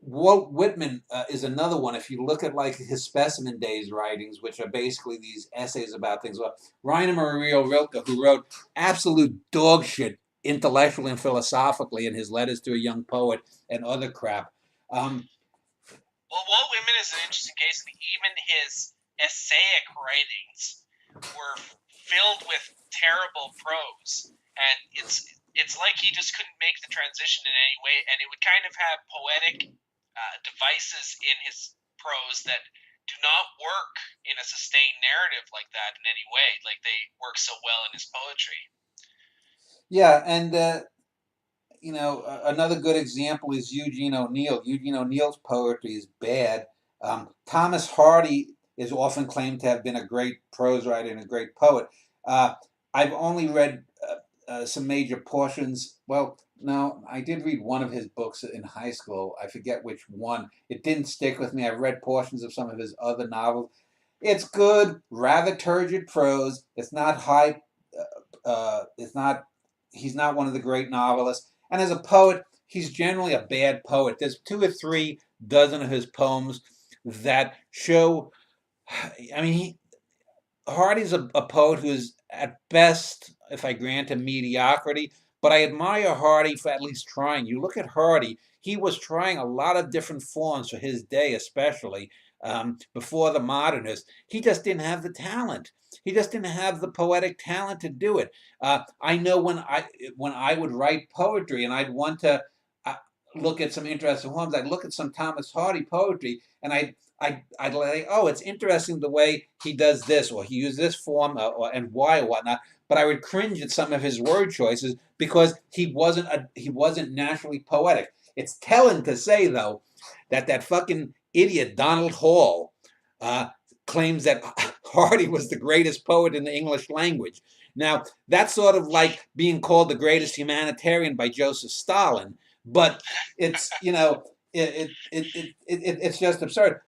Walt Whitman is another one. If you look at like his Specimen Days writings, which are basically these essays about things, well, Rainer Maria Rilke, who wrote absolute dog shit intellectually and philosophically in his letters to a young poet and other crap. Um, Well, Walt Whitman is an interesting case. Even his essaic writings were filled with terrible prose, and it's like he just couldn't make the transition in any way. And it would kind of have poetic devices in his prose that do not work in a sustained narrative like that in any way. Like they work so well in his poetry. yeah, and another good example is Eugene O'Neill. Eugene O'Neill's poetry is bad. Thomas Hardy is often claimed to have been a great prose writer and a great poet. Uh, I've only read some major portions. Well, no, I did read one of his books in high school. I forget which one. It didn't stick with me. I read portions of some of his other novels. It's good, rather turgid prose. It's not high. It's not. He's not one of the great novelists. And as a poet, he's generally a bad poet. There's 2 or 3 dozen of his poems that show. I mean, Hardy's a poet who's at best, if I grant him mediocrity, but I admire Hardy for at least trying. You look at Hardy; he was trying a lot of different forms for his day, especially before the modernists. He just didn't have the talent. He just didn't have the poetic talent to do it. I know when I would write poetry and I'd want to uh, look at some interesting poems, I'd look at some Thomas Hardy poetry and I'd like, oh, it's interesting the way he does this, or he used this form, and why, or whatnot. But I would cringe at some of his word choices because he wasn't naturally poetic. It's telling to say though that fucking idiot Donald Hall uh, claims that Hardy was the greatest poet in the English language. Now that's sort of like being called the greatest humanitarian by Joseph Stalin, but it's it's just absurd.